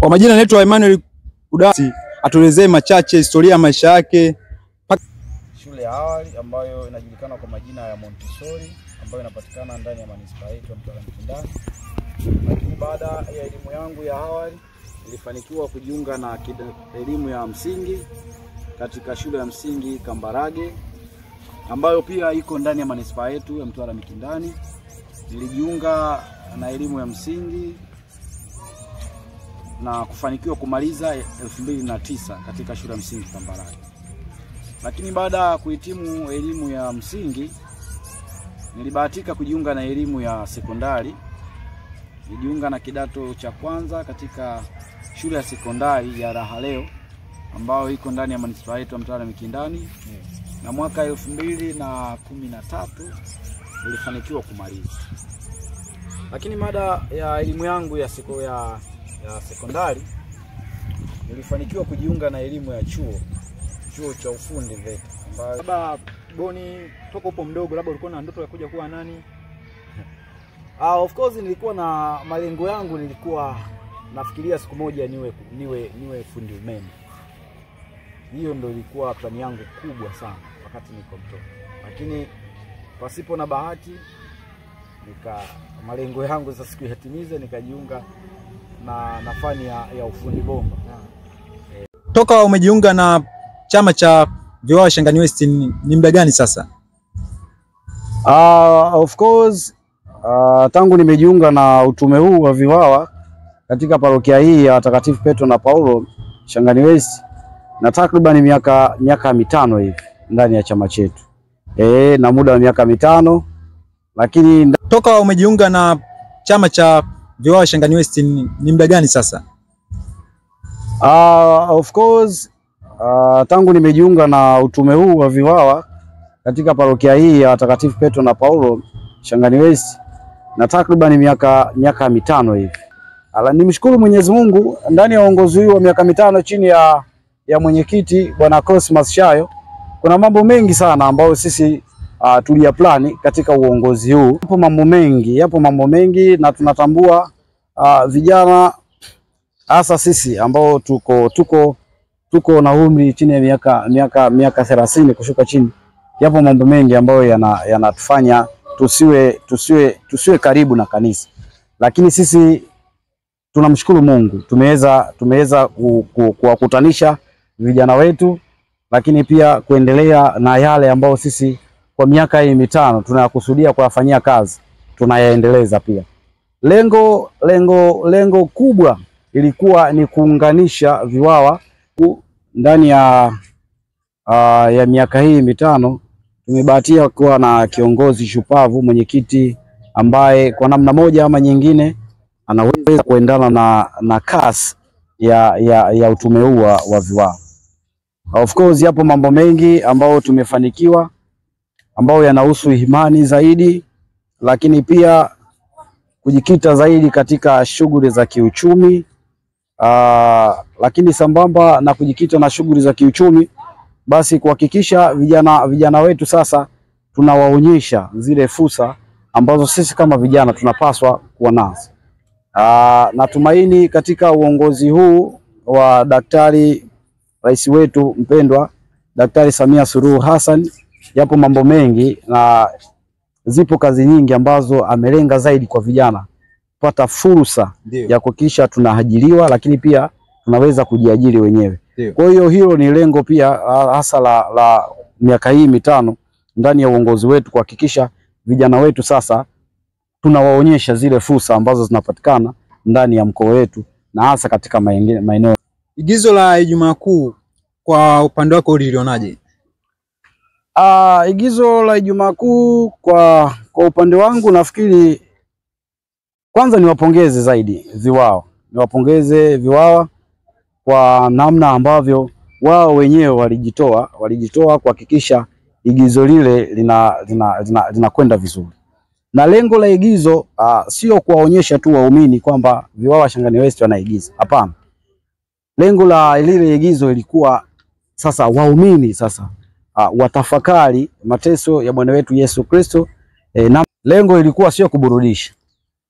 Kwa majina anaitwa Emmanuel Kudasi, atuelezee machache historia ya maisha yake. Shule ya awali ambayo inajulikana kwa majina ya Montessori ambayo inapatikana ndani ya manispaa yetu ya Mtwara Mikindani. Lakini baada ya elimu yangu ya awali nilifanikiwa kujiunga na elimu ya msingi katika shule ya msingi Kambarage ambayo pia iko ndani ya manispaa yetu ya Mtwara Mikindani. Nilijiunga na elimu ya msingi na kufanikiwa kumaliza 2009 katika shule ya msingi Kambarage. Lakini baada ya kuhitimu elimu ya msingi nilibahatika kujiunga na elimu ya sekondari. Nilijiunga na kidato cha kwanza katika shule ya sekondari ya Rahaleo ambayo iko ndani ya manispaa yetu ya Mtwara Mikindani. Na mwaka 2013 nilifanikiwa kumaliza. Lakini baada ya elimu yangu ya sekondari nilifanikiwa kujiunga na elimu ya chuo cha ufundi VETA ambayo Baba Boni, toka upo mdogo labda ulikuwa na ndoto ya kuja kuwa nani? Of course nilikuwa na malengo yangu, nilikuwa nafikiria siku moja niwe fundi umeme. Hiyo ndio ilikuwa plani yangu kubwa sana wakati niko mtoto. Lakini pasipo na bahati malengo yangu sasa sikuyatimiza, nikajiunga na fani ya ufundi bomba. Toka umejiunga na chama cha Viwawa Shangani West ni muda gani sasa? Of course tangu nimejiunga na utume huu wa Viwawa katika parokia hii ya Watakatifu Petro na Paulo Shangani West na takriban miaka 5 hivi ndani ya chama chetu. Na muda wa miaka 5. Lakini toka umejiunga na chama cha Viwawa Shangani West ni muda gani sasa? Of course tangu nimejiunga na utume huu wa Viwawa katika parokia hii ya Watakatifu Petro na Paulo Shangani West na takriban miaka 5 hivi. Nimshukuru Mwenyezi Mungu ndani ya uongozi huu wa miaka 5 chini ya mwenyekiti Bwana Cosmas Shayo. Kuna mambo mengi sana ambayo sisi tuliyaplani katika uongozi huu. Yapo mambo mengi na tunatambua vijana hasa sisi ambao tuko na umri chini ya miaka 30 kushuka chini. Yapo mambo mengi ambayo yanatufanya tusiwe karibu na kanisa. Lakini sisi tunamshukuru Mungu, tumeweza kuwakutanisha vijana wetu, lakini pia kuendelea na yale ambayo sisi kwa miaka hii 5 tunayakusudia kuyafanyia kazi, tunayaendeleza pia. Lengo kubwa ilikuwa ni kuunganisha Viwawa ndani ya miaka hii 5. Tumebahatika kuwa na kiongozi shupavu, mwenyekiti ambaye kwa namna moja ama nyingine anaweza kuendana na kasi ya utume huu wa Viwawa. Of course yapo mambo mengi ambayo tumefanikiwa ambayo yanahusu imani zaidi, lakini pia kujikita zaidi katika shughuli za kiuchumi. Lakini sambamba na kujikita na shughuli za kiuchumi, basi kuhakikisha vijana wetu sasa tunawaonyesha zile fursa ambazo sisi kama vijana tunapaswa kuwa nazo. Natumaini katika uongozi huu wa Daktari Rais wetu mpendwa Daktari Samia Suluhu Hassan, yapo mambo mengi na zipo kazi nyingi ambazo amelenga zaidi kwa vijana kupata fursa ya kuhakikisha tunaajiriwa, lakini pia tunaweza kujiajiri wenyewe. Kwa hiyo hilo ni lengo pia hasa la miaka hii 5 ndani ya uongozi wetu, kuhakikisha vijana wetu sasa tunawaonyesha zile fursa ambazo zinapatikana ndani ya mkoa wetu na hasa katika maeneo. Igizo la Ijumaa Kuu kwa upande wako ulilionaje? Igizo la Ijumaa Kuu kwa upande wangu, nafikiri kwanza niwapongeze zaidi Viwawa. Niwapongeze Viwawa kwa namna ambavyo wao wenyewe walijitoa kuhakikisha igizo lile linakwenda vizuri. Na lengo la igizo sio kuwaonyesha tu waumini kwamba Viwawa Shangani West wanaigiza. Hapana. Lengo la lile igizo ilikuwa sasa waumini sasa watafakari mateso ya Bwana wetu Yesu Kristo. Na lengo ilikuwa sio kuburudisha.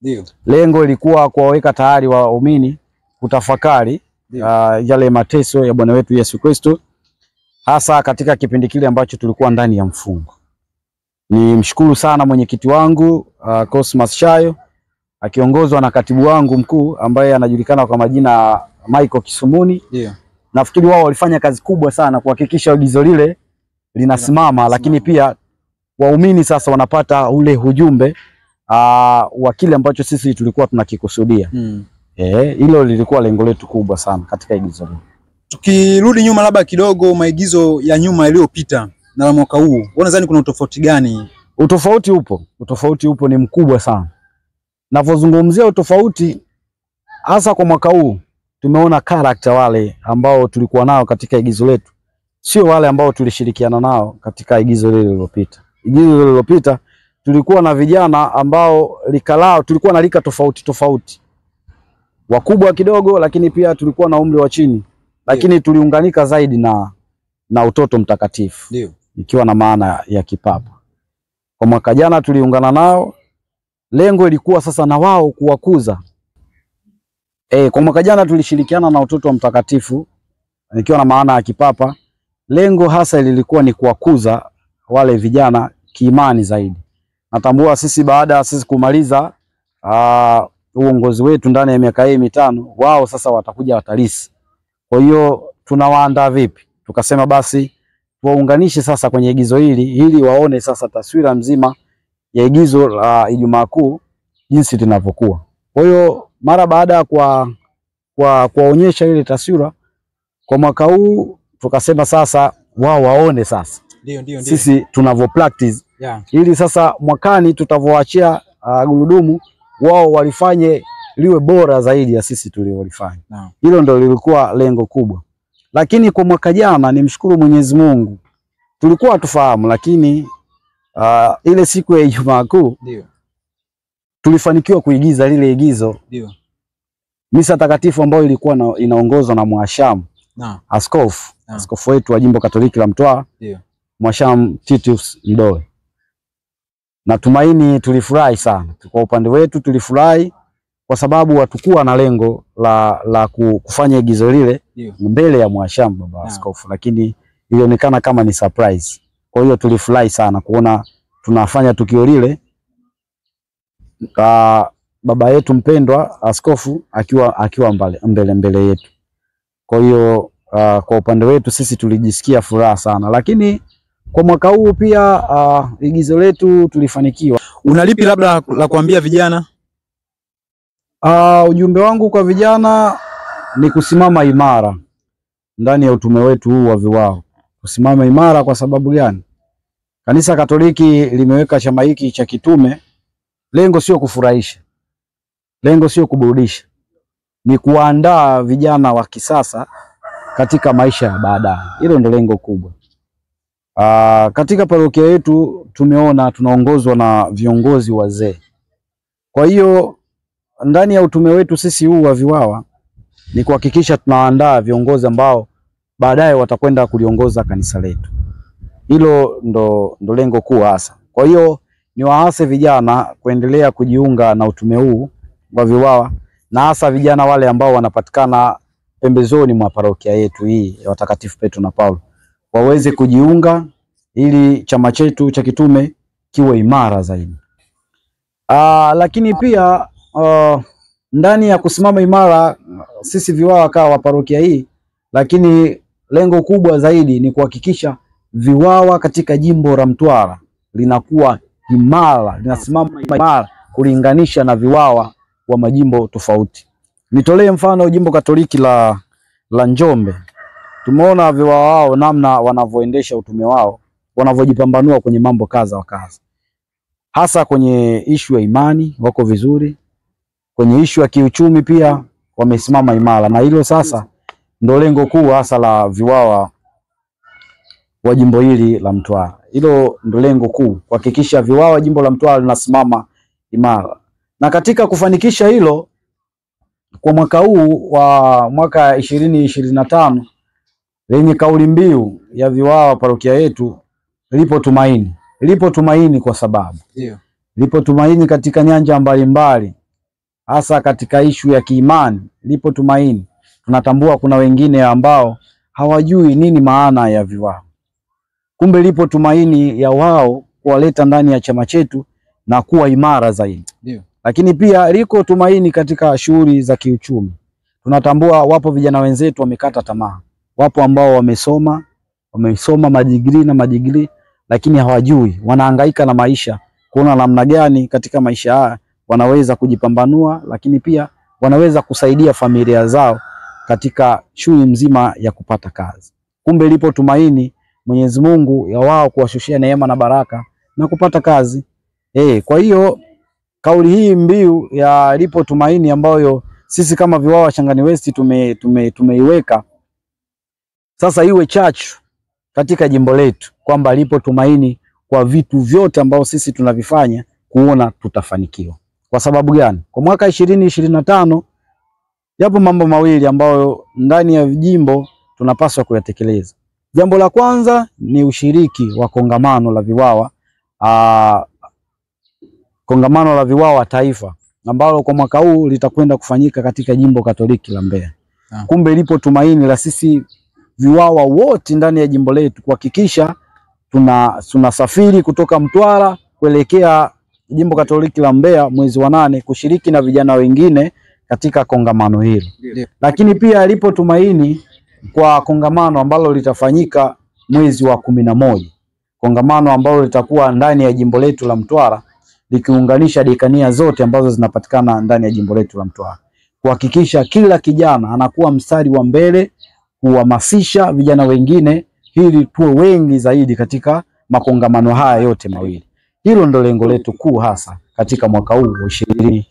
Ndio. Lengo ilikuwa kuwaweka tayari waumini kutafakari yale mateso ya Bwana wetu Yesu Kristo, hasa katika kipindi kile ambacho tulikuwa ndani ya mfungo. Ni mshukuru sana mwenyekiti wangu Cosmas Shayo akiongozwa na katibu wangu mkuu ambaye anajulikana kwa majina Michael Kisumuni. Nafikiri wao walifanya kazi kubwa sana kuhakikisha agizo lile linasimama, lakini pia waumini sasa wanapata ule ujumbe wa kile ambacho sisi tulikuwa tunakikusudia. Hilo lilikuwa lengo letu kubwa sana katika agizo hili. Tukirudi nyuma labda kidogo, maigizo ya nyuma yaliyopita na mwaka huu, unadhani kuna utofauti gani? Utofauti upo, ni mkubwa sana. Navozungumzia utofauti hasa kwa mwaka huu, tumeona character wale ambao tulikuwa nao katika igizo letu sio wale ambao tulishirikiana nao katika igizo lile lililopita. Igizo lililopita tulikuwa na vijana ambao tulikuwa na rika tofauti. Wakubwa kidogo, lakini pia tulikuwa na umri wa chini. Lakini tuliunganika zaidi na utoto mtakatifu. Ikiwa na maana ya kipapa. Kwa mwaka jana tuliungana nao. Lengo ilikuwa sasa na wao kuwakuza. Kwa mwaka jana tulishirikiana na utoto wa mtakatifu ikiwa na maana ya kipapa. Lengo hasa lilikuwa ni kuwakuza wale vijana kiimani zaidi. Natambua sisi baada ya sisi kumaliza uongozi wetu ndani ya miaka hii 5, wao sasa watakuja watalisi. Kwa hiyo tunawaandaa vipi? Tukasema basi waunganishe sasa kwenye igizo hili ili waone sasa taswira mzima ya igizo la Ijumaa Kuu jinsi linavyokuwa. Kwa hiyo mara baada ya kuwaonyesha ile taswira kwa mwaka huu, tukasema sasa wao waone sasa sisi tunavyo practice ili sasa mwakani tutavoachia gurudumu wao walifanye liwe bora zaidi ya sisi tulivyolifanya. Hilo ndio lilikuwa lengo kubwa. Lakini kwa mwaka jana nimshukuru Mwenyezi Mungu, tulikuwa tufahamu, lakini ile siku ya Ijumaa Kuu tulifanikiwa kuigiza lile igizo. Misa takatifu ambayo ilikuwa inaongozwa na Mhashamu askofu wetu wa Jimbo Katoliki la Mtwara, Mhashamu Titus Mdoe. Natumaini tulifurahi sana. Kwa upande wetu tulifurahi kwa sababu hatukuwa na lengo la kufanya igizo lile mbele ya Mhashamu baba askofu, lakini ilionekana kama ni surprise. Kwa hiyo tulifurahi sana kuona tunafanya tukio lile baba yetu mpendwa askofu akiwa mbele yetu. Kwa hiyo kwa upande wetu sisi tulijisikia furaha sana. Lakini kwa mwaka huu pia igizo letu tulifanikiwa. Unalipi labda la kuambia vijana? Ujumbe wangu kwa vijana ni kusimama imara ndani ya utume wetu huu wa VIWAO. Kusimama imara kwa sababu gani? Kanisa Katoliki limeweka chama hiki cha kitume, lengo sio kufurahisha. Lengo sio kuburudisha. Ni kuandaa vijana wa kisasa katika maisha ya baadaye. Hilo ndio lengo kubwa. Katika parokia yetu tumeona tunaongozwa na viongozi wazee. Kwa hiyo ndani ya utume wetu sisi huu wa VIWAO ni kuhakikisha tunaandaa viongozi ambao baadaye watakwenda kuliongoza kanisa letu. Hilo ndo lengo kuu hasa. Kwa hiyo ni waase vijana kuendelea kujiunga na utume huu wa VIWAO, na hasa vijana wale ambao wanapatikana pembezoni mwa parokia yetu hii ya Watakatifu Petro na Paulo waweze kujiunga ili chama chetu cha kitume kiwe imara zaidi. Lakini pia ndani ya kusimama imara sisi VIWAO kama parokia hii, lakini lengo kubwa zaidi ni kuhakikisha VIWAO katika jimbo la Mtwara linakuwa imara, linasimama imara kulinganisha na VIWAO wa majimbo tofauti. Nitolee mfano jimbo Katoliki la Njombe. Tumeona VIWAO wao namna wanavyoendesha utume wao, wanavyojipambanua kwenye mambo kaza wa kaza. Hasa kwenye ishu ya imani wako vizuri, kwenye ishu ya kiuchumi pia wamesimama imara, na hilo sasa ndio lengo kuu hasa la VIWAO wa jimbo hili la Mtwara. Hilo ndio lengo kuu, kuhakikisha VIWAO wa jimbo la Mtwara linasimama imara. Na katika kufanikisha hilo, kwa mwaka huu wa mwaka 2025 lenye kauli mbiu ya VIWAO parokia yetu, lipo tumaini. Lipo tumaini kwa sababu lipo tumaini katika nyanja mbalimbali hasa katika ishu ya kiimani. Lipo Tumaini tunatambua kuna wengine ambao hawajui nini maana ya viwawa. Kumbe lipo tumaini ya wao kuwaleta ndani ya chama chetu na kuwa imara zaidi. Ndio. Lakini pia liko tumaini katika shughuli za kiuchumi. Tunatambua wapo vijana wenzetu wamekata tamaa. Wapo ambao wamesoma madigrii lakini hawajui, wanahangaika na maisha, kuona namna gani katika maisha haya wanaweza kujipambanua, lakini pia wanaweza kusaidia familia zao katika shughuli mzima ya kupata kazi. Kumbe lipo tumaini Mwenyezi Mungu ya wao kuwashushia neema na baraka na kupata kazi. Kwa hiyo kauli hii mbiu ya lipo tumaini ambayo sisi kama Viwawa Shangani West tumeiweka sasa iwe chachu katika jimbo letu, kwamba lipo tumaini kwa vitu vyote ambao sisi tunavifanya kuona tutafanikiwa. Kwa sababu gani? Kwa mwaka 2025 yapo mambo mawili ambayo ndani ya jimbo tunapaswa kuyatekeleza. Jambo la kwanza ni ushiriki wa kongamano la Viwawa, kongamano la Viwawa taifa ambalo kwa mwaka huu litakwenda kufanyika katika jimbo Katoliki la Mbeya. Kumbe lipo tumaini la sisi Viwawa wote ndani ya jimbo letu kuhakikisha tunasafiri kutoka Mtwara kuelekea jimbo Katoliki la Mbeya mwezi wa 8 kushiriki na vijana wengine katika kongamano hili. Lakini pia lipo tumaini kwa kongamano ambalo litafanyika mwezi wa 11. Kongamano ambalo litakuwa ndani ya jimbo letu la Mtwara likiunganisha dekania zote ambazo zinapatikana ndani ya jimbo letu la Mtwara. Kuhakikisha kila kijana anakuwa mstari wa mbele kuhamasisha vijana wengine ili tuwe wengi zaidi katika makongamano haya yote mawili. Hilo ndo lengo letu kuu hasa katika mwaka huu wa 20